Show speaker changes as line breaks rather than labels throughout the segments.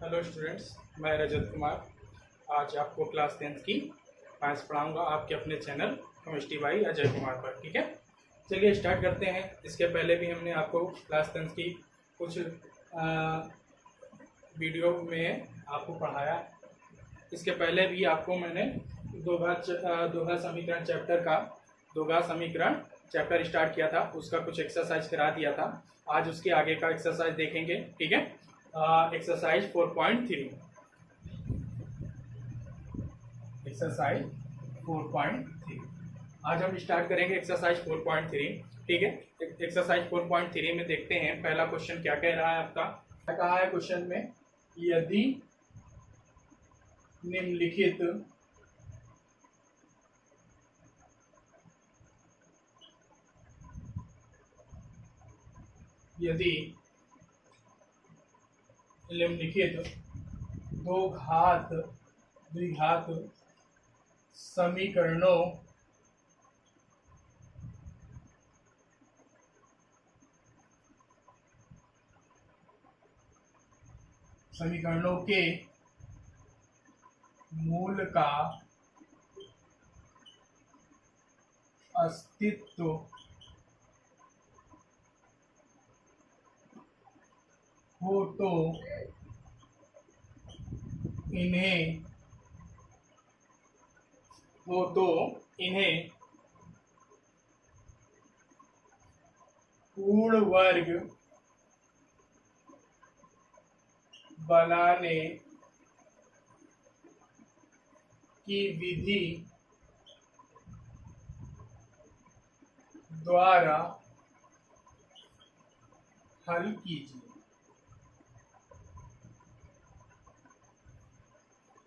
Hello students, मैं रजत कुमार आज आपको क्लास 10th की मैथ्स पढ़ाऊंगा आपके अपने channel chemistry by Ajay Kumar पर। ठीक है, चलिए स्टार्ट करते हैं। इसके पहले भी हमने आपको क्लास 10th की कुछ वीडियो में आपको पढ़ाया। इसके पहले भी आपको मैंने दोघा समीकरण चैप्टर स्टार्ट किया था, उसका कुछ एक्सरसाइज करा दिया था। आज उसके आगे का एक्सरसाइज देखेंगे। ठीक है, एक्सरसाइज 4.3। एक्सरसाइज 4.3 आज हम स्टार्ट करेंगे एक्सरसाइज 4.3। ठीक है, एक्सरसाइज 4.3 में देखते हैं पहला क्वेश्चन क्या कह रहा है। आपका क्या कहा है क्वेश्चन में, यदि निम्नलिखित दो द्विघात समीकरणों के मूल का अस्तित्व हो तो इन्हें पूर्ण वर्ग बनाने की विधि द्वारा हल कीजिए।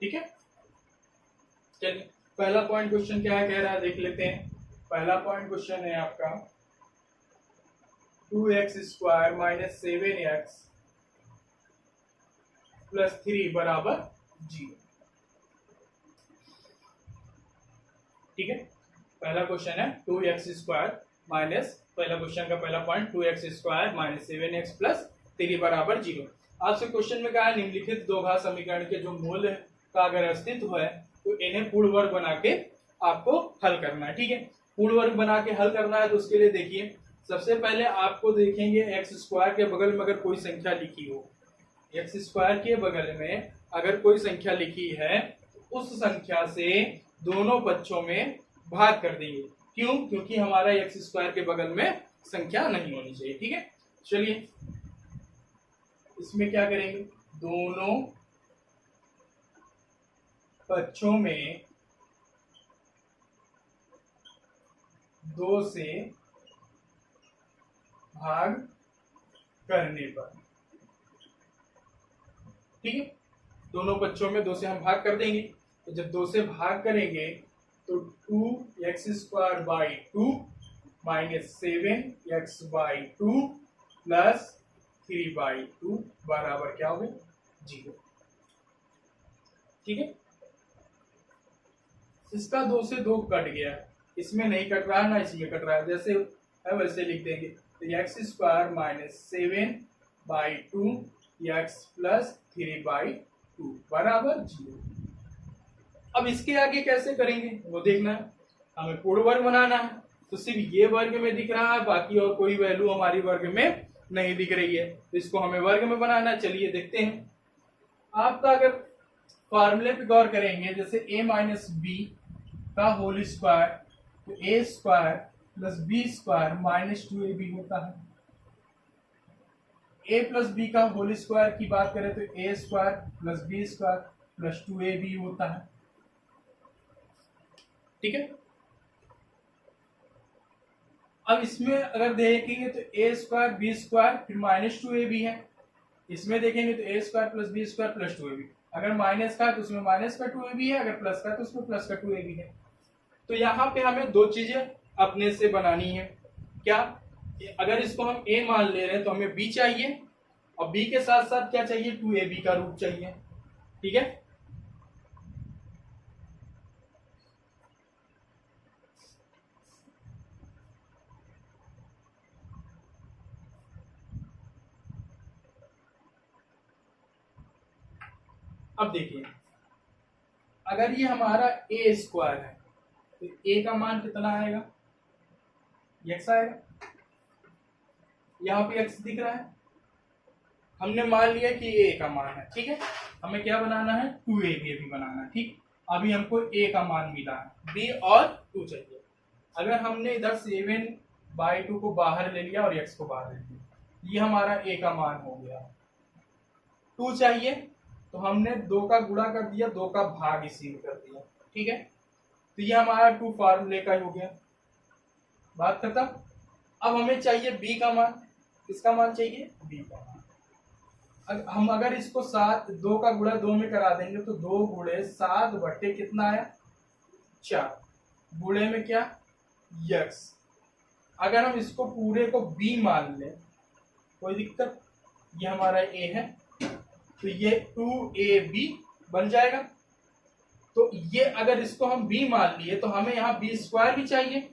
ठीक है, चलिए पहला पॉइंट क्वेश्चन क्या है कह रहा है, देख लेते हैं। पहला पॉइंट क्वेश्चन है आपका 2x² माइनस 7x प्लस 3 बराबर 0। ठीक है, पहला क्वेश्चन है 2x² माइनस, पहला क्वेश्चन का पहला point 2x² minus 7x plus 3 बराबर 0। आपसे क्वेश्चन में कहा है निम्नलिखित दो घात समीकरण के जो मूल का अगर अस्तित्व है तो इन्हें पूर्ण वर्ग बना के आपको हल करना है। ठीक है, पूर्ण वर्ग बना के हल करना है तो उसके लिए देखिए, सबसे पहले आपको देखेंगे x² के बगल में अगर कोई संख्या लिखी हो, x² के बगल में अगर कोई संख्या लिखी है उस संख्या से दोनों पक्षों में भाग कर देंगे। क्यों? क्योंकि हमारा x² के बगल में संख्या नहीं होनी चाहिए। ठीक है, चलिए इसमें क्या करेंगे, दोनों पक्षों में 2 से भाग करने पर, ठीक है, दोनों पक्षों में 2 से हम भाग कर देंगे। तो जब 2 से भाग करेंगे तो 2x² 2 माइनस 7x/2 प्लस 3/2 बराबर क्या हो गया, 0। ठीक है, इसका 2 से 2 कट गया, इसमें नहीं कट रहा ना इसमें कट रहा है, जैसे है वैसे लिख देंगे। तो x² माइनस 7/2 x प्लस 3/2 बराबर 0। अब इसके आगे कैसे करेंगे वो देखना है, हमें पूर्ण वर्ग बनाना है। तो सिर्फ ये वर्ग में दिख रहा है, बाकी और कोई वैल्यू हमारी वर्ग में नहीं दिख रही है, तो इसको हमें वर्ग में बनाना है। चलिए देखते हैं। आपका अगर फॉर्मूले पे गौर करेंगे, जैसे a माइनस बी का होल स्क्वायर, तो a² plus b² minus 2ab होता है। a प्लस बी का होल स्क्वायर की बात करें तो a² plus b² plus 2ab होता है। ठीक है, अब इसमें अगर देखेंगे तो a² b² फिर माइनस 2ab है। इसमें देखेंगे तो a² plus b² plus 2ab, अगर माइनस का है तो उसमें माइनस का 2ab है, अगर प्लस का है तो उसमें प्लस का 2ab है। तो यहाँ पे हमें दो चीजें अपने से बनानी है। क्या, अगर इसको हम a मान ले रहे हैं तो हमें b चाहिए, और b के साथ साथ क्या चाहिए, 2ab का रूप चाहिए। ठीक है, अब देखिए, अगर ये हमारा ए स्क्वायर है तो ए का मान कितना आएगा, एक्स आएगा। यहाँ पे एक्स दिख रहा है, हमने मान लिया कि ए का मान है, ठीक है। हमें क्या बनाना है, 2ab भी बनाना है, ठीक। अभी हमको ए का मान मिला है, बी और 2 चाहिए। अगर हमने इधर 7/2 को बाहर ले लिया और एक्स को बाहर ले लिया, ये हमारा ए का मान हो गया। 2 चाहिए तो हमने 2 का गुणा कर दिया, 2 का भाग इसी में कर दिया, ठीक है। तो ये हमारा 2 फार्मूले का ही हो गया, बात खत्म। अब हमें चाहिए बी का मान, किसका मान चाहिए, बी का मान। हम अगर इसको 2 का गुणा 2 में करा देंगे तो 2 गुणे 7 बटे कितना आया, 4, गुणे में क्या, यक्स। अगर हम इसको पूरे को बी मान ले, कोई दिक्कत, ये हमारा ए है तो ये 2ab बन जाएगा। तो ये अगर इसको हम b मान लिए तो हमें यहाँ b स्क्वायर भी चाहिए,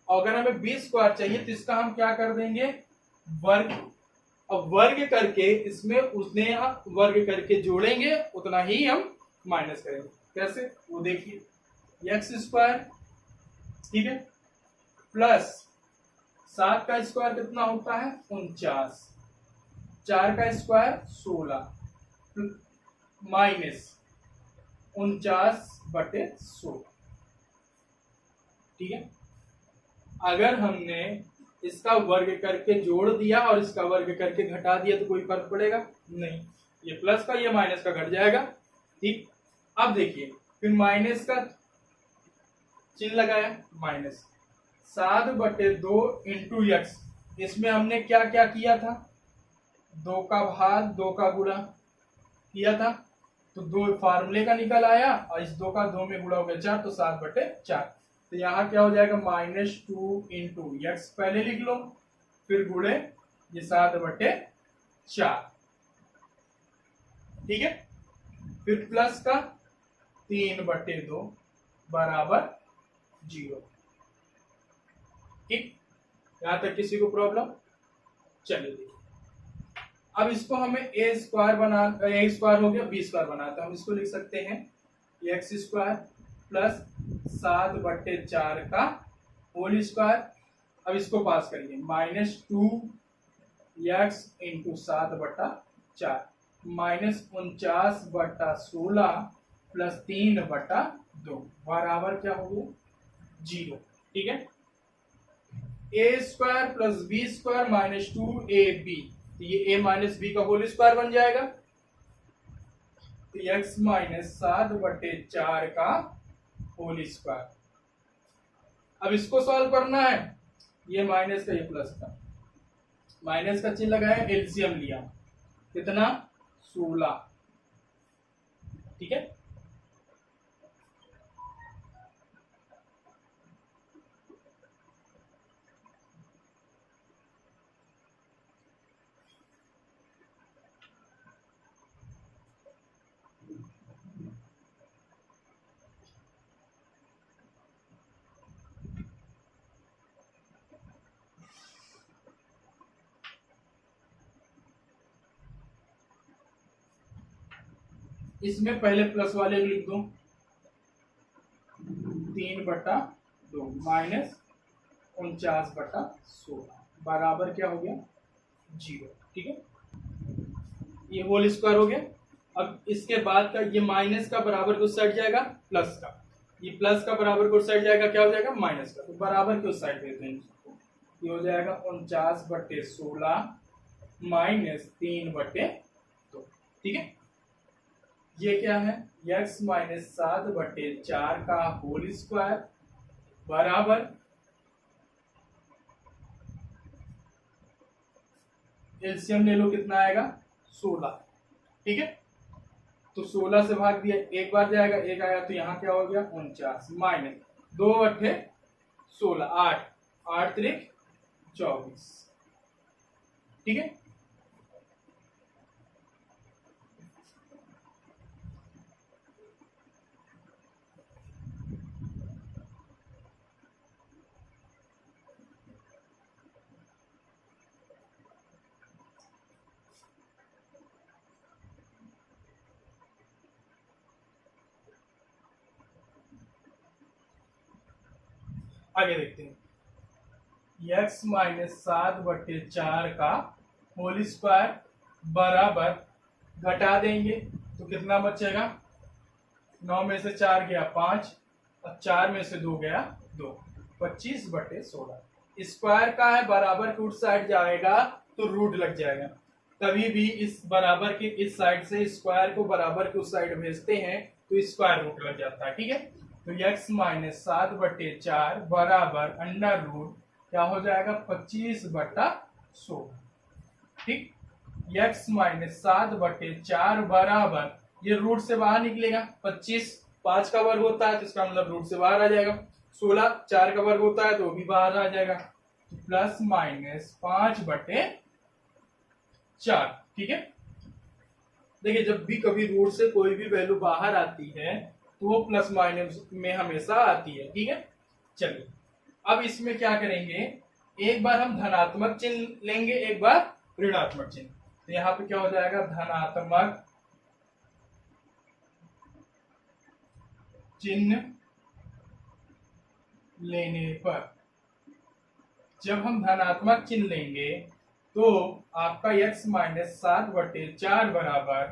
और अगर हमें b स्क्वायर चाहिए तो इसका हम क्या कर देंगे, वर्ग। अब वर्ग करके इसमें उसने वर्ग करके जोड़ेंगे, उतना ही हम माइनस करेंगे। कैसे, वो देखिए, एक्स स्क्वायर, ठीक है, प्लस 7 का स्क्वायर कितना होता है, 49, 4 का स्क्वायर 16, माइनस 49/16, ठीक है। अगर हमने इसका वर्ग करके जोड़ दिया और इसका वर्ग करके घटा दिया तो कोई फर्क पड़ेगा नहीं, ये प्लस का ये माइनस का घट जाएगा, ठीक। अब देखिए, फिर माइनस का चिन्ह लगाया, माइनस 7/2 इंटू एक्स। इसमें हमने क्या क्या किया था, 2 का भाग 2 का गुणा किया था, तो 2 फार्मूले का निकल आया, और इस 2 का 2 में गुणा हो गया 4, तो 7/4। तो यहाँ क्या हो जाएगा, -2 इंटू एक्स पहले लिख लो, फिर गुणे ये 7/4, ठीक है। फिर प्लस का 3/2 बराबर 0, ठीक। यहां तक किसी को प्रॉब्लम, चलिए। अब इसको हमें ए स्क्वायर हो गया, बी स्क्वायर बनाता है, हम इसको लिख सकते हैं एक्स स्क्वायर प्लस 7/4 का होल स्क्वायर। अब इसको पास करिए, -2x इंटू 7/4 -49/16 प्लस 3/2 बराबर क्या हो गया, 0, ठीक है। A square plus B square -2ab, तो ये a माइनस बी का होल स्क्वायर बन जाएगा, तो x -7/4 का होल स्क्वायर। अब इसको सॉल्व करना है, ये माइनस का ये प्लस का, माइनस का चिन्ह लगाया, एलसीएम लिया, कितना, 16, ठीक है। इसमें पहले प्लस वाले को लिख दो, 3/2 माइनस 49/16 बराबर क्या हो गया, 0, ठीक है। ये होल स्क्वायर हो गया। अब इसके बाद का ये माइनस का बराबर को साइड जाएगा प्लस का, ये प्लस का बराबर को साइड जाएगा, क्या हो जाएगा, माइनस का, तो बराबर को साइड देते हैं इसको, ये हो जाएगा 49/16 माइनस 3/2, ठीक है। ये क्या है, x -7/4 का होल स्क्वायर बराबर एलसीएम ले लो, कितना आएगा, 16, ठीक है। तो 16 से भाग दिया, एक बार जाएगा, एक आया, तो यहाँ क्या हो गया, 49 माइनस 2/16, 8, 8 त्रिक 24, ठीक है। आगे देखते हैं। x माइनस 7/4 का होल स्क्वायर बराबर, घटा देंगे तो कितना बचेगा, 9 में से 4 गया 5 और 4 में से 2 गया 2, 25/16। स्क्वायर का है, बराबर के उस साइड जाएगा तो रूट लग जाएगा। कभी भी इस बराबर के इस साइड से स्क्वायर को बराबर के उस साइड भेजते हैं तो स्क्वायर रूट लग जाता है। ठीक है, तो x माइनस 7/4 बराबर अंडर रूट क्या हो जाएगा, 25/16। ठीक, x माइनस 7/4 बराबर, ये रूट से बाहर निकलेगा, 25 5 का वर्ग होता है तो इसका मतलब रूट से बाहर आ जाएगा, 16 4 का वर्ग होता है तो भी बाहर आ जाएगा, तो प्लस माइनस 5/4। ठीक है, देखिए जब भी कभी रूट से कोई भी वैल्यू बाहर आती है तो वो प्लस माइनस में हमेशा आती है। ठीक है, चलिए अब इसमें क्या करेंगे, एक बार हम धनात्मक चिन्ह लेंगे, एक बार ऋणात्मक चिन्ह। तो यहाँ पे क्या हो जाएगा, धनात्मक चिन्ह लेने पर, जब हम धनात्मक चिन्ह लेंगे तो आपका x माइनस 7/4 बराबर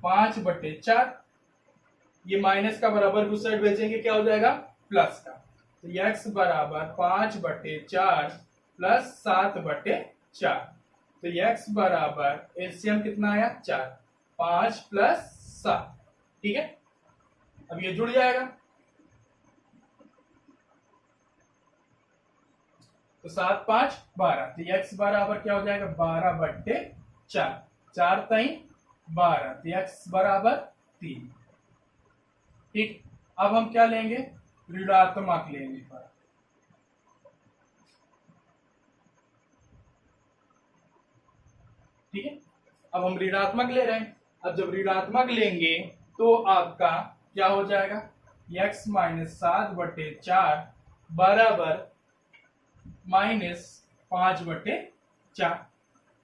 5/4, ये माइनस का बराबर उस साइड भेजेंगे क्या हो जाएगा, प्लस का, तो x बराबर 5/4 प्लस 7/4, तो x बराबर एलसीएम कितना आया 4, 5 प्लस 7। ठीक है, अब ये जुड़ जाएगा तो 7 5 12, तो x बराबर क्या हो जाएगा, 12/4, 4 3 12, तो x बराबर 3। ठीक, अब हम क्या लेंगे, ऋणात्मक लेंगे पर। ठीक है, अब हम ऋणात्मक ले रहे हैं, अब जब ऋणात्मक लेंगे तो आपका क्या हो जाएगा, x माइनस 7/4 बराबर माइनस 5/4,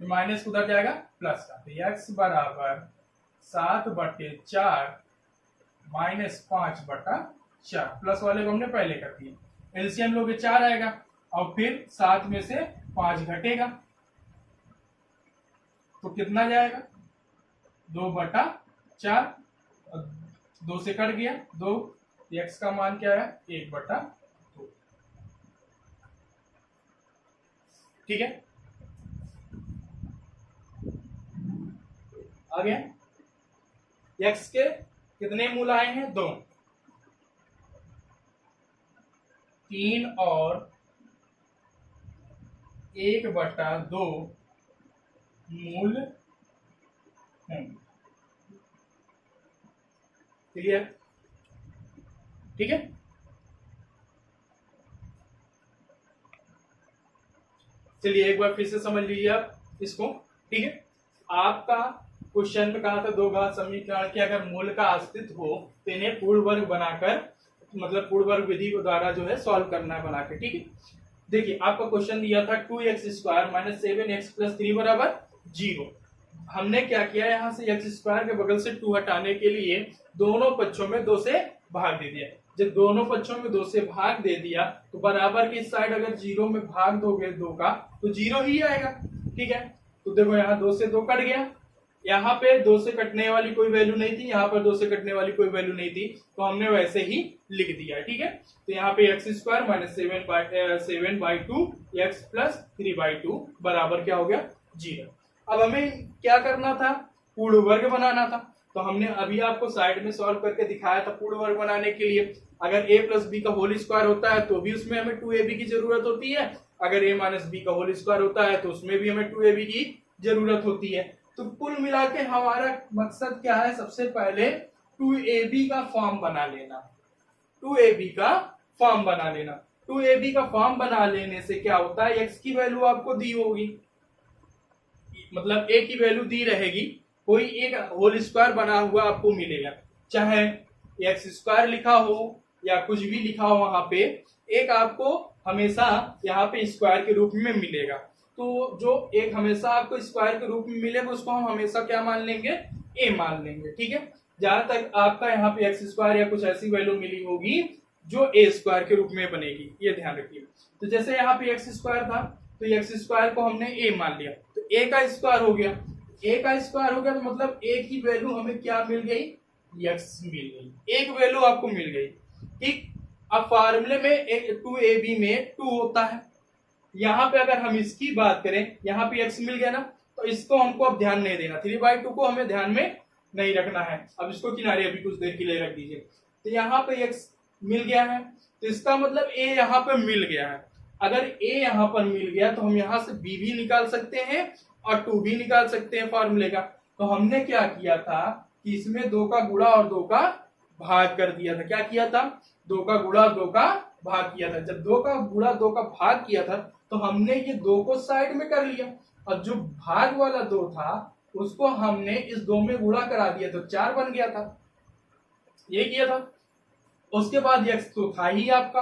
माइनस उधर जाएगा प्लस का, तो x बराबर 7/4 माइनस 5/4, प्लस वाले को हमने पहले कर दिया, एलसीएम लोगे 4 आएगा और फिर 7 में से 5 घटेगा तो कितना जाएगा, 2/4, 2 से कट गया 2, x का मान क्या है, 1/2। ठीक है, आ गया, x के कितने मूल आए हैं, 2, 3 और 1/2 मूल हैं। क्लियर, ठीक है, चलिए एक बार फिर से समझ लीजिए आप इसको। ठीक है, आपका क्वेश्चन में कहा था दो घात समीकरण के अगर मूल का अस्तित्व हो तो इन्हें पूर्ण वर्ग बनाकर, मतलब पूर्ण वर्ग विधि द्वारा जो है सॉल्व करना है बना के। ठीक है, देखिए आपका क्वेश्चन दिया था 2x² माइनस 7x प्लस 3 बराबर 0। हमने क्या किया, यहाँ से x² के बगल से 2 हटाने के लिए दोनों पक्षों में 2 से भाग दे दिया। जब दोनों पक्षों में 2 से भाग दे दिया तो बराबर की साइड अगर 0 में भाग दोगे 2 का तो 0 ही आएगा। ठीक है, तो देखो यहाँ 2 से 2 कट गया, यहाँ पे 2 से कटने वाली कोई वैल्यू नहीं थी, यहाँ पर 2 से कटने वाली कोई वैल्यू नहीं थी, तो हमने वैसे ही लिख दिया। ठीक है, तो यहाँ पे x² माइनस 7/2 x प्लस 3/2 बराबर क्या हो गया, 0। अब हमें क्या करना था, पूर्ण वर्ग बनाना था, तो हमने अभी आपको साइड में सॉल्व करके दिखाया था। पूर्ण वर्ग बनाने के लिए अगर a प्लस बी का होल स्क्वायर होता है तो भी उसमें हमें 2ab की जरूरत होती है, अगर a माइनस बी का होल स्क्वायर होता है तो उसमें भी हमें 2ab की जरूरत होती है। तो कुल मिला के हमारा मकसद क्या है, सबसे पहले 2ab का फॉर्म बना लेना, 2ab का फॉर्म बना लेना। 2ab का फॉर्म बना लेने से क्या होता है, x की वैल्यू आपको दी होगी, मतलब a की वैल्यू दी रहेगी, कोई एक होल स्क्वायर बना हुआ आपको मिलेगा, चाहे x² लिखा हो या कुछ भी लिखा हो, वहां पे एक आपको हमेशा यहाँ पे स्क्वायर के रूप में मिलेगा। तो जो एक हमेशा आपको स्क्वायर के रूप में मिलेगा उसको हम हमेशा क्या मान लेंगे, a मान लेंगे। ठीक है, जहां तक आपका यहाँ पे x² या कुछ ऐसी वैल्यू मिली होगी जो ए स्क्वायर के रूप में बनेगी, ये ध्यान रखिए। तो जैसे यहाँ पे एक्स स्क्वायर था, तो एक्स स्क्वायर को हमने ए मान लिया, तो ए का स्क्वायर हो गया। ए का स्क्वायर हो गया तो मतलब ए की वैल्यू हमें क्या मिल गई, एक्स मिल गई, एक वैल्यू आपको मिल गई। ठीक, अब फार्मूले में 2ab में 2 होता है। यहाँ पे अगर हम इसकी बात करें, यहाँ पे x मिल गया ना, तो इसको हमको अब ध्यान नहीं देना, 3/2 को हमें ध्यान में नहीं रखना है। अब इसको किनारे अभी कुछ देर के लिए रख दीजिए। तो यहाँ पे x मिल गया है, तो इसका मतलब a यहाँ पे मिल गया है। अगर a यहाँ पर मिल गया तो हम यहाँ से b भी निकाल सकते हैं और 2 भी निकाल सकते हैं फार्मूले का। तो हमने क्या किया था कि इसमें 2 का गुणा और 2 का भाग कर दिया था। क्या किया था, 2 का गुणा और 2 का भाग किया था। जब 2 का गुणा 2 का भाग किया था तो हमने ये 2 को साइड में कर लिया, और जो भाग वाला 2 था उसको हमने इस 2 में गुणा करा दिया, तो 4 बन गया था। ये किया था। उसके बाद x तो था ही आपका,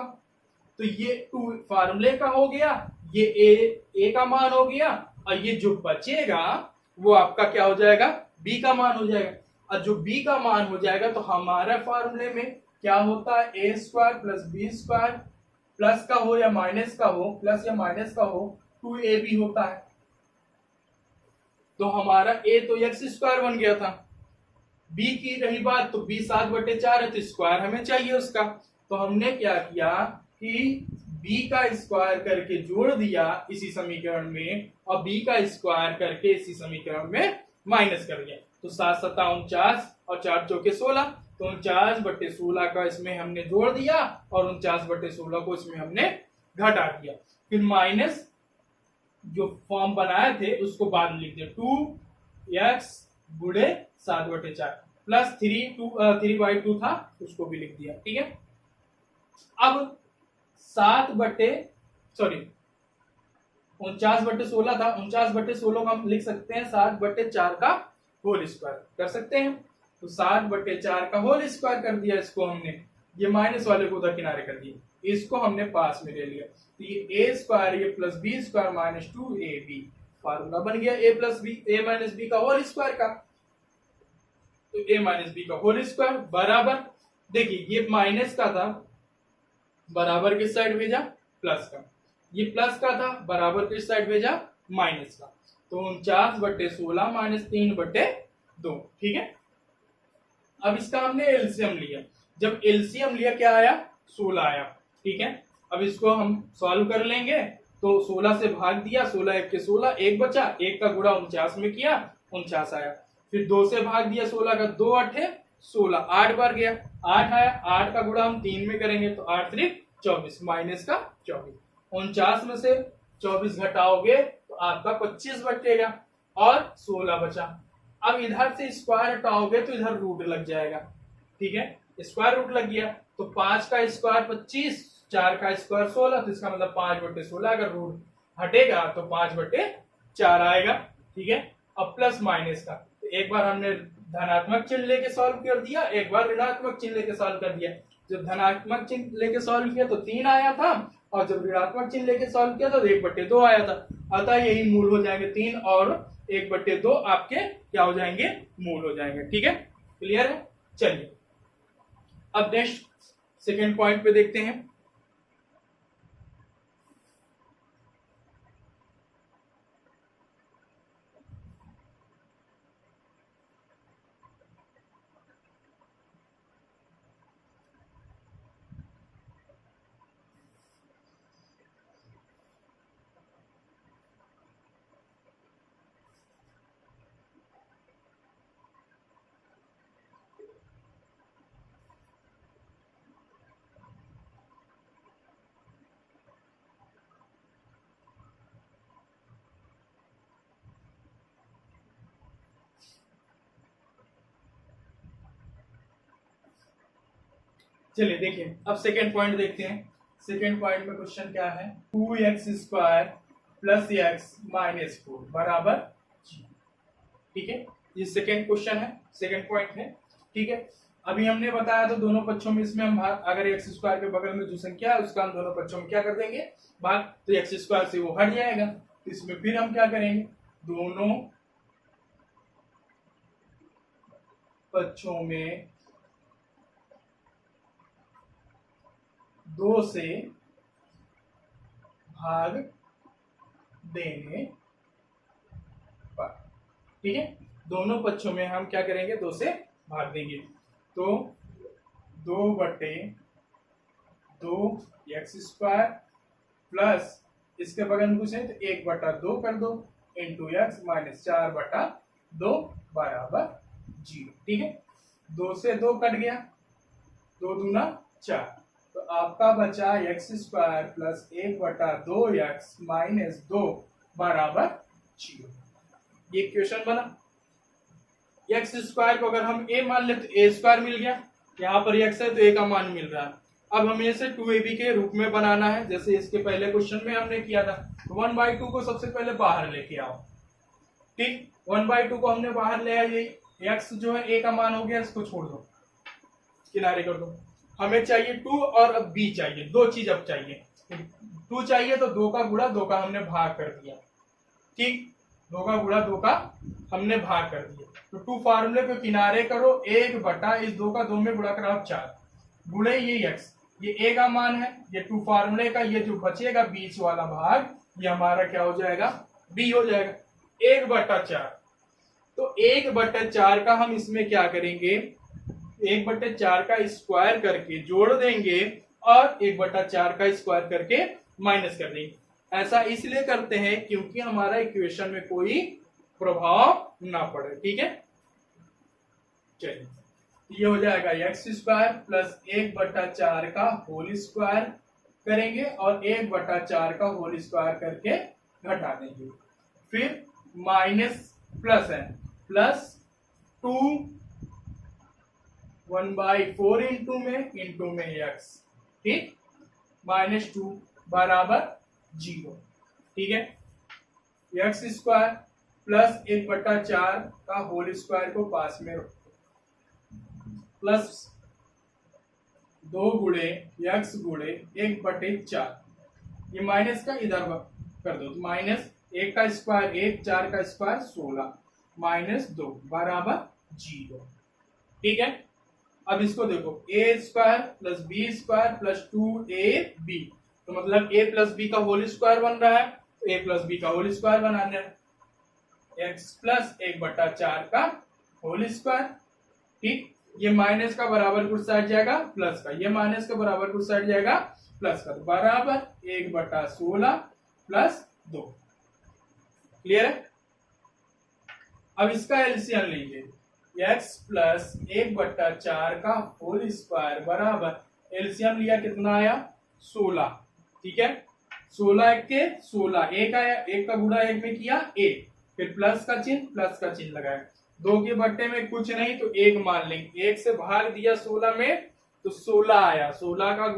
तो ये 2 फार्मूले का हो गया, ये a का मान हो गया, और ये जो बचेगा वो आपका क्या हो जाएगा, b का मान हो जाएगा। और जो b का मान हो जाएगा तो हमारा फार्मूले में क्या होता है, a square plus B square, plus का हो या माइनस का हो, प्लस या माइनस का हो, 2ab होता है। तो हमारा a तो एक्स स्क्वायर बन गया था। b की रही बात, तो b 7/4 है, तो स्क्वायर हमें चाहिए उसका। तो हमने क्या किया कि b का स्क्वायर करके जोड़ दिया इसी समीकरण में, और b का स्क्वायर करके इसी समीकरण में माइनस कर दिया। तो 7 7 49 और 4 चौके 16, तो 49/16 का इसमें हमने जोड़ दिया और 49/16 को इसमें हमने घटा दिया। फिर माइनस जो फॉर्म बनाए थे उसको बाद में लिख दिया, 2x गुणे 7/4 प्लस 3/2 था उसको भी लिख दिया। ठीक है, अब 49/16 था, 49/16 को हम लिख सकते हैं 7/4 का होल स्क्वायर कर सकते हैं। तो 7/4 का होल स्क्वायर कर दिया इसको हमने, ये माइनस वाले को उधर किनारे कर दिया, इसको हमने पास में ले लिया। तो ये a स्क्वायर ये plus B square minus 2ab, formula बन गया a माइनस बी का होल स्क्वायर का। तो a माइनस बी का होल स्क्वायर बराबर, देखिए ये माइनस का था, बराबर किस साइड भेजा, प्लस का, ये प्लस का था, बराबर किस साइड भेजा, माइनस का। तो 49/16 माइनस 3/2। ठीक है, अब इसका हमने एलसीएम लिया, जब एलसीएम लिया क्या आया, 16 आया। ठीक है, अब इसको हम सॉल्व कर लेंगे। तो 16 से भाग दिया, 16 1 के 16, 1 बचा, 1 का गुणा 49 में किया, 49 आया। फिर 2 से भाग दिया, 16 का 2 8 16, 8 बार गया, 8 आया, 8 का गुणा हम 3 में करेंगे तो 8 3 24 माइनस का 24, 49 में से 24 घटाओगे तो आपका 25 बचेगा और 16 बचा। अब इधर से स्क्वायर हटाओगे तो इधर रूट लग जाएगा। ठीक है, स्क्वायर रूट लग गया, तो 5 का स्क्वायर 25, 4 का स्क्वायर 16, तो इसका मतलब 5/16, अगर रूट हटेगा तो 5/4 आएगा। ठीक है, अब प्लस माइनस का, तो एक बार हमने धनात्मक चिन्ह लेके सॉल्व कर दिया, एक बार ऋणात्मक चिन्ह लेके सॉल्व कर दिया। जब धनात्मक चिन्ह लेके सॉल्व किया तो 3 आया था, और जब ऋणात्मक चिन्ह लेके सॉल्व किया तो 1/2 आया था। अतः यही मूल हो जाएंगे 3 और 1/2 आपके क्या हो जाएंगे, मूल हो जाएंगे। ठीक है, क्लियर है। चलिए अब नेक्स्ट सेकेंड पॉइंट पे देखते हैं। चलिए देखिए, अब सेकेंड पॉइंट देखते हैं। सेकेंड पॉइंट में क्वेश्चन क्या है, 2x² प्लस x माइनस 4 बराबर 0। ठीक है, ये सेकेंड क्वेश्चन है, सेकेंड पॉइंट है। ठीक है, अभी हमने बताया तो दोनों पक्षों में इसमें हम भाग, अगर x² के बगल में जो संख्या है उसका हम दोनों पक्षों में क्या कर देंगे, भाग, तो x² से वो हट जाएगा। तो इसमें फिर हम क्या करेंगे, दोनों पक्षों में 2 से भाग देने पर, ठीक है, दोनों पक्षों में हम क्या करेंगे, 2 से भाग देंगे। तो 2/2 x² प्लस इसके बगल में पूछे तो 1/2 कर दो इंटू एक्स माइनस 4/2 बराबर 0, ठीक है। 2 से 2 कट गया, 2 दूना 4, तो आपका बचा x² प्लस 1/2x माइनस 2 बराबर 0। ये क्वेश्चन बना। x² को अगर हम a मान ले तो a² मिल गया, यहाँ पर x है तो a का मान मिल रहा है। अब हमें इसे 2ab के रूप में बनाना है, जैसे इसके पहले क्वेश्चन में हमने किया था। 1/2 को सबसे पहले बाहर लेके आओ, ठीक। 1/2 को हमने बाहर ले आया, यही x जो है a का मान हो गया, इसको छोड़ दो, किनारे कर दो। हमें चाहिए 2 और अब b चाहिए, दो चीज अब चाहिए। 2 चाहिए तो 2 का गुणा 2 का हमने भाग कर दिया, ठीक। 2 का गुणा 2 का हमने भाग कर दिया, तो 2 फार्मूले को किनारे करो, 1 बटा इस 2 का 2 में गुणा करो आप 4 गुणे ये x, ये a का मान है, ये 2 फार्मूले का, ये जो बचेगा बीच वाला भाग ये हमारा क्या हो जाएगा, b हो जाएगा 1/4। तो 1/4 का हम इसमें क्या करेंगे, 1/4 का स्क्वायर करके जोड़ देंगे और 1/4 का स्क्वायर करके माइनस कर देंगे। ऐसा इसलिए करते हैं क्योंकि हमारा इक्वेशन में कोई प्रभाव ना पड़े, ठीक है। चलिए, ये हो जाएगा x² प्लस 1/4 का होल स्क्वायर करेंगे और 1/4 का होल स्क्वायर करके घटा देंगे। फिर माइनस प्लस है, प्लस 2 1/4 इंटू में x, ठीक, -2 बराबर 0, ठीक है। x² प्लस 1/4 का होल स्क्वायर को पास में रखो, प्लस 2 गुणे x गुणे 1/4, ये माइनस का इधर कर दो, तो माइनस 1 का स्क्वायर 1, 4 का स्क्वायर 16, -2 बराबर 0, ठीक है। अब इसको देखो, a² plus b² plus 2ab, तो मतलब a प्लस b का होल स्क्वायर बन रहा है, तो a प्लस b का होल स्क्वायर बनाना है, x प्लस 1/4 का होल स्क्वायर, ठीक। ये माइनस का बराबर कुछ साइड जाएगा प्लस का, ये माइनस का बराबर कुछ साइड जाएगा प्लस का, तो बराबर 1/16 प्लस 2, क्लियर है। अब इसका एलसीएम लीजिए, x प्लस 1/4 का होल स्क्वायर बराबर एलसीएम लिया, कितना आया 16, ठीक है। 16 के 16, एक आया, एक का गुणा एक में किया 1, फिर प्लस का चिन्ह लगाया, 2 के बट्टे में कुछ नहीं तो 1 मान लेंगे, 1 से भाग दिया 16 में तो 16 आया, 16 का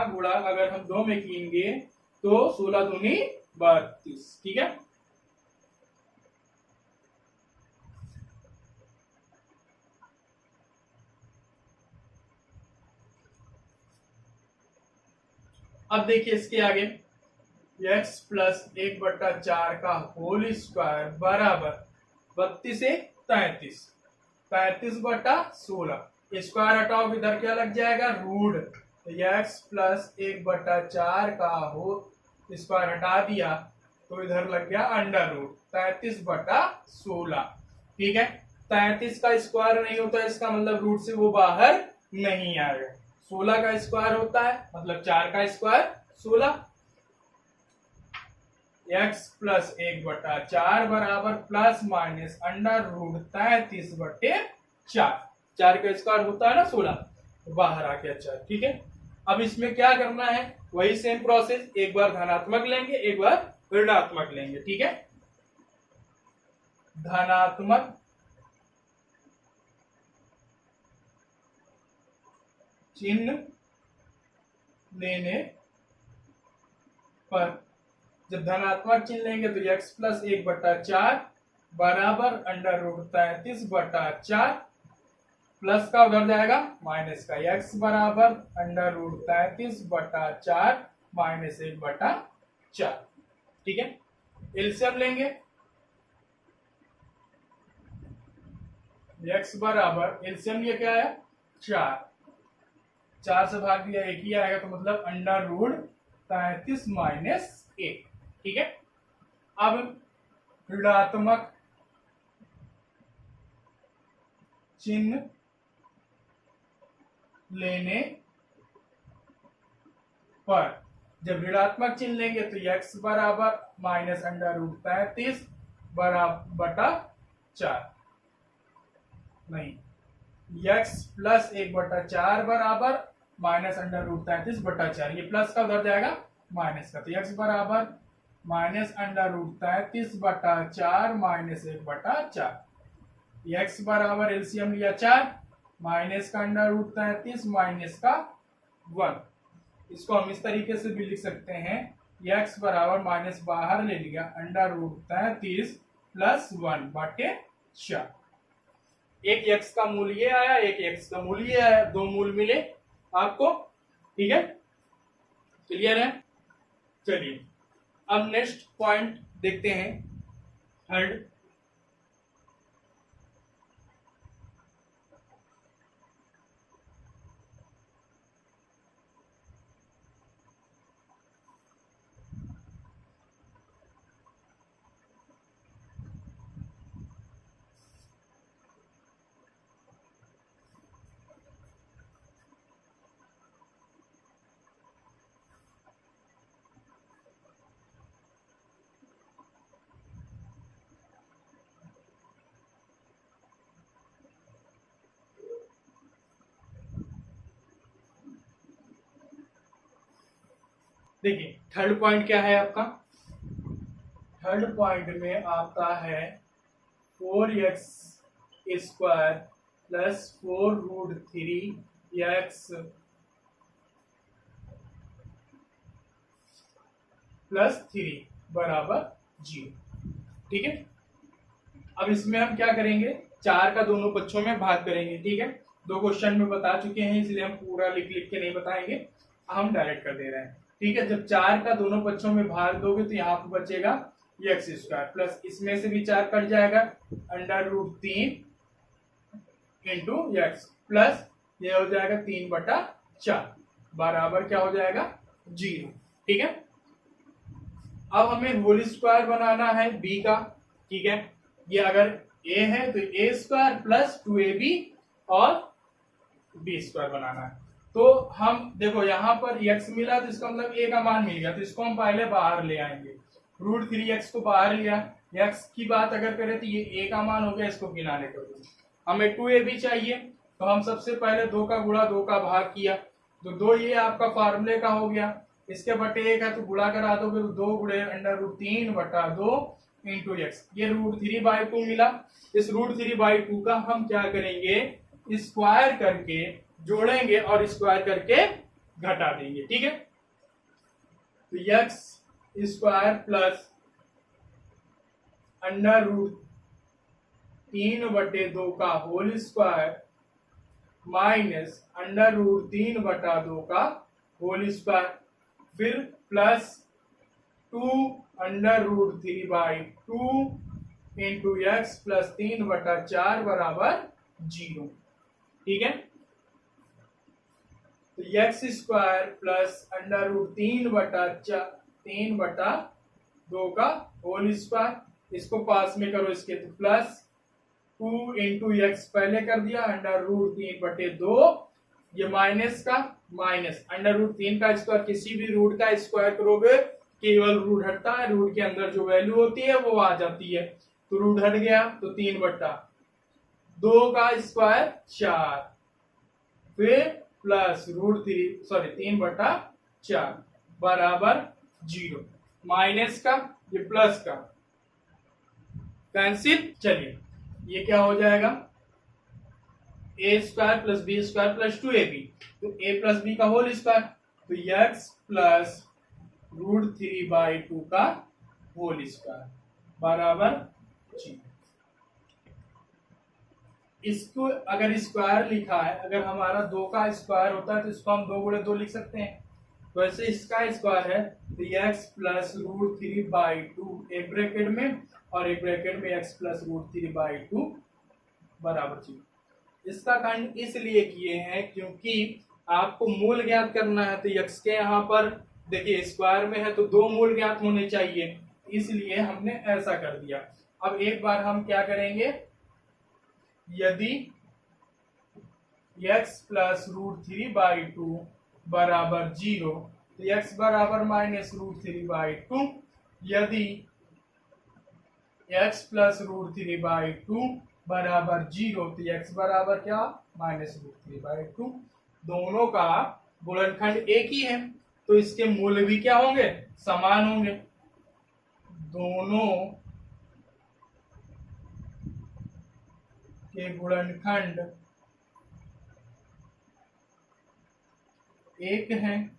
गुणा अगर हम 2 में किएंगे तो 16 दूनी 32, ठीक है। अब देखिए इसके आगे, x प्लस 1/4 का होल स्क्वायर बराबर 32 से 33, 35/16, स्क्वायर हटाओ, इधर क्या लग जाएगा रूट, तो x प्लस 1/4 का होल स्क्वायर हटा दिया तो इधर लग गया अंडर रूट 33/16, ठीक है। 33 का स्क्वायर नहीं होता, इसका मतलब रूट से वो बाहर नहीं आएगा। 16 का स्क्वायर होता है, मतलब 4 का स्क्वायर 16, x प्लस 1/4 बराबर प्लस माइनस अंडर रूट 33/4, 4 का स्क्वायर होता है ना 16, तो बाहर आ गया 4, ठीक है। अब इसमें क्या करना है, वही सेम प्रोसेस, एक बार धनात्मक लेंगे एक बार ऋणात्मक लेंगे, ठीक है। धनात्मक चिन्ह लेने पर, जब धनात्मक चिन्ह लेंगे तो x प्लस 1/4 बराबर अंडर रूट 33/4, प्लस का उधर जाएगा माइनस का, x बराबर अंडर रूट 33/4 माइनस 1/4, ठीक है। एलसीएम लेंगे, x बराबर एलसीएम ये क्या है 4, 4 से भाग दिया 1 ही आएगा, तो मतलब अंडर रूट 33 माइनस 1। ठीक है, अब ऋणात्मक चिन्ह लेने पर, जब ऋणात्मक चिन्ह लेंगे तो x बराबर माइनस अंडर रूट 33 बटा 4, नहीं, x प्लस 1/4 बराबर माइनस अंडर रूट 33 बटा 4, ये प्लस का उधर जाएगा माइनस का, तो x बराबर माइनस अंडर रूट 33 बटा 4 माइनस 1/4, x बराबर एलसीएम लिया 4, माइनस का अंडर रूट 33 माइनस का 1, इसको हम इस तरीके से भी लिख सकते हैं, x बराबर माइनस बाहर ले लिया अंडर रूट 33 प्लस 1/4, एक x का मूल्य ये आया, एक x का मूल्य ये आया, दो मूल मिले आपको। ठीक है, क्लियर है। चलिए अब नेक्स्ट पॉइंट देखते हैं, थर्ड। देखिए थर्ड पॉइंट क्या है आपका, थर्ड पॉइंट में आपका है 4x square plus 4√3x plus 3 बराबर 0। ठीक है, अब इसमें हम क्या करेंगे, 4 का दोनों पक्षों में भाग करेंगे। ठीक है, दो क्वेश्चन में बता चुके हैं, इसलिए हम पूरा लिख लिख के नहीं बताएंगे, हम डायरेक्ट कर दे रहे हैं। ठीक है, जब 4 का दोनों पक्षों में भाग दोगे तो यहाँ पर बचेगा x स्क्वायर प्लस इसमें से भी 4 कट जाएगा under root 3 into X plus ये हो जाएगा 3/4 बराबर क्या हो जाएगा 0। ठीक है, अब हमें होल स्क्वायर बनाना है b का। ठीक है, ये अगर a है तो a स्क्वायर प्लस 2ab और b स्क्वायर बनाना है। तो हम देखो यहाँ पर x मिला तो इसका मतलब a का मान मिल गया, तो इसको हम पहले बाहर ले आएंगे, √3x को बाहर लिया, x की बात अगर करें तो ये a का मान हो गया, इसको किनारे कर दो। हमें 2ab चाहिए, तो हम सबसे पहले 2 का गुणा 2 का भाग किया, तो 2 ये आपका फार्मूले का हो गया, इसके बटे 1 है तो गुणा करा दोगे तो 2 गुणे अंडर रूट 3/2 इंटू एक्स, ये √3/2 मिला। इस √3/2 का हम क्या करेंगे, स्क्वायर करके जोड़ेंगे और स्क्वायर करके घटा देंगे। ठीक है, तो X square plus under root 3/2 का whole square minus under root 3/2 का होल स्क्वायर, फिर plus 2 under root 3/2 into X plus 3/4 बराबर 0। ठीक है, तो X square plus under root 3/2 का होल स्क्वायर, इसको पास में करो इसके, तो प्लस 2 इंटू एक्स पहले कर दिया अंडर रूट 3/2, ये माइनस का माइनस अंडर रूट 3 का स्क्वायर, किसी भी रूट का स्क्वायर करोगे केवल रूट हटता है, रूट के अंदर जो वैल्यू होती है वो आ जाती है, तो रूट हट गया तो 3/2 का स्क्वायर 4, फिर प्लस √3 बराबर 0, माइनस का ये प्लस का कैंसिल। चलिए ये क्या हो जाएगा, a square plus b square plus 2ab, तो a प्लस b का होल स्क्वायर, तो x प्लस √3/2 का होल स्क्वायर बराबर 0। इसको अगर स्क्वायर लिखा है, अगर हमारा 2 का स्क्वायर होता है तो इसको हम 2 गुणे 2 लिख सकते हैं, तो ऐसे इसका स्क्वायर है तो x प्लस √3/2 एक ब्रैकेट में और एक ब्रैकेट में x प्लस √3/2 बराबर 0। इसका खंड इसलिए किए हैं क्योंकि आपको मूल ज्ञात करना है, तो x के यहाँ पर देखिए स्क्वायर में है तो 2 मूल ज्ञात होने चाहिए, इसलिए हमने ऐसा कर दिया। अब एक बार हम क्या करेंगे, यदि x प्लस रूट 3/2 बराबर 0 तो x बराबर माइनस रूट 3/2, यदि x प्लस रूट 3/2 बराबर 0 तो x बराबर क्या, माइनस रूट 3/2। दोनों का गुणनखंड एक ही है तो इसके मूल्य भी क्या होंगे, समान होंगे। दोनों के गुणनखंड एक हैं,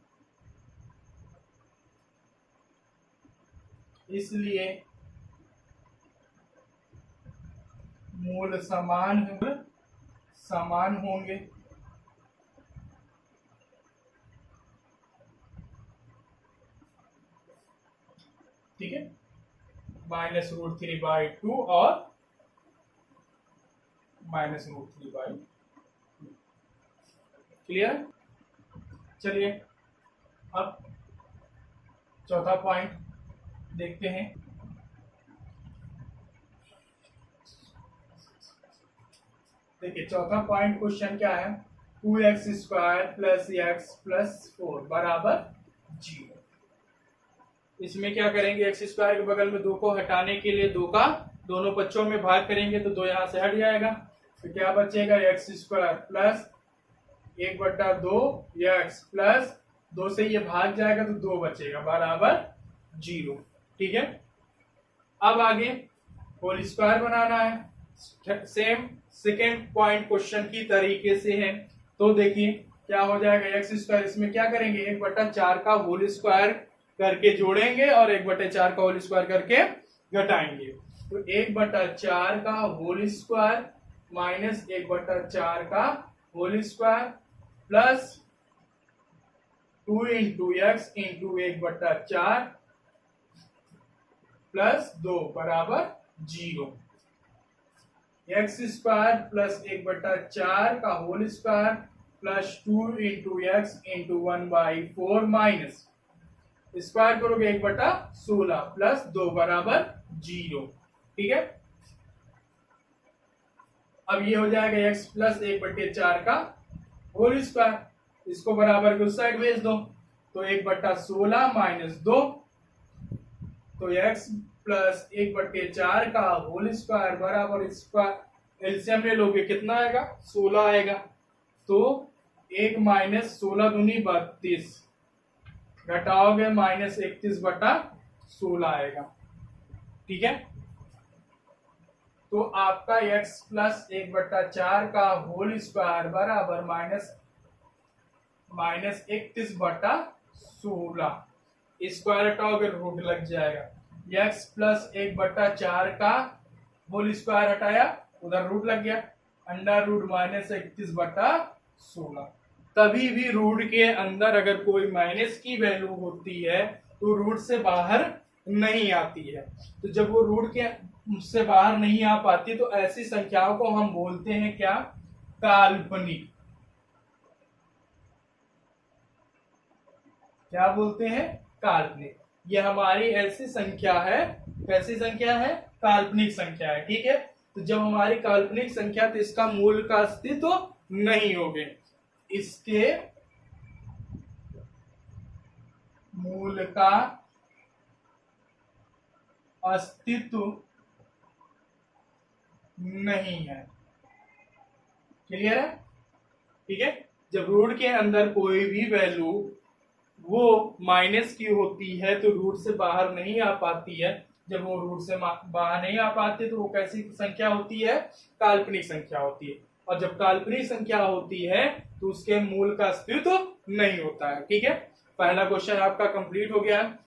इसलिए मूल समान होंगे। ठीक है, माइनस रूट 3/2 और माइनस रूट 3/2। क्लियर। चलिए अब चौथा पॉइंट देखते हैं। देखिए चौथा पॉइंट क्वेश्चन क्या है, 2x² प्लस x प्लस 4 बराबर 0। इसमें क्या करेंगे, x² के बगल में 2 को हटाने के लिए 2 का दोनों पक्षों में भाग करेंगे तो 2 यहाँ से हट जाएगा, तो क्या बचेगा, x² प्लस 1/2 x प्लस 2 से ये भाग जाएगा तो 2 बचेगा बराबर 0। ठीक है, अब आगे होल स्क्वायर बनाना है, सेम सेकेंड पॉइंट क्वेश्चन की तरीके से है। तो देखिए क्या हो जाएगा, x², इसमें क्या करेंगे, 1/4 का होल स्क्वायर करके जोड़ेंगे और 1/4 का होल स्क्वायर करके घटाएंगे। तो 1/4 का होल स्क्वायर माइनस 1/4 का whole square plus 2 into x into 1/4 plus 2 बराबर 0। x² प्लस 1/4 का whole square plus 2 into x into 1/4 minus square करोगे 1/16 प्लस 2 बराबर 0। ठीक है, अब ये हो जाएगा x प्लस 1/4 का होल स्क्वायर, इसको बराबर के उस साइड भेज दो तो 1/16 माइनस 2, तो x प्लस 1/4 का होल स्क्वायर बराबर इसका एलसीएम ले लोगे कितना आएगा, 16 आएगा। तो 1 माइनस 16 दूनी 32 घटाओगे माइनस 31/16 आएगा। ठीक है, तो आपका x प्लस 1/4 का होल स्क्वायर बराबर माइनस 31/16, स्क्वायर हटाओगे रूट लग जाएगा। x प्लस 1/4 का होल स्क्वायर हटाया उधर रूट लग गया, अंडर रूट माइनस 31/16। तभी भी रूट के अंदर अगर कोई माइनस की वैल्यू होती है तो रूट से बाहर नहीं आती है। तो जब वो रूट के से बाहर नहीं आ पाती तो ऐसी संख्याओं को हम बोलते हैं क्या, काल्पनिक। क्या बोलते हैं, काल्पनिक। ये हमारी ऐसी संख्या है, कैसी संख्या है, काल्पनिक संख्या है। ठीक है, तो जब हमारी काल्पनिक संख्या तो इसका मूल का अस्तित्व नहीं होगे, इसके मूल का अस्तित्व नहीं है। क्लियर है। ठीक है, जब रूट के अंदर कोई भी वैल्यू वो माइनस की होती है तो रूट से बाहर नहीं आ पाती है। जब वो रूट से बाहर नहीं आ पाती तो वो कैसी संख्या होती है, काल्पनिक संख्या होती है। और जब काल्पनिक संख्या होती है तो उसके मूल का अस्तित्व नहीं होता है। ठीक है, पहला क्वेश्चन आपका कंप्लीट हो गया।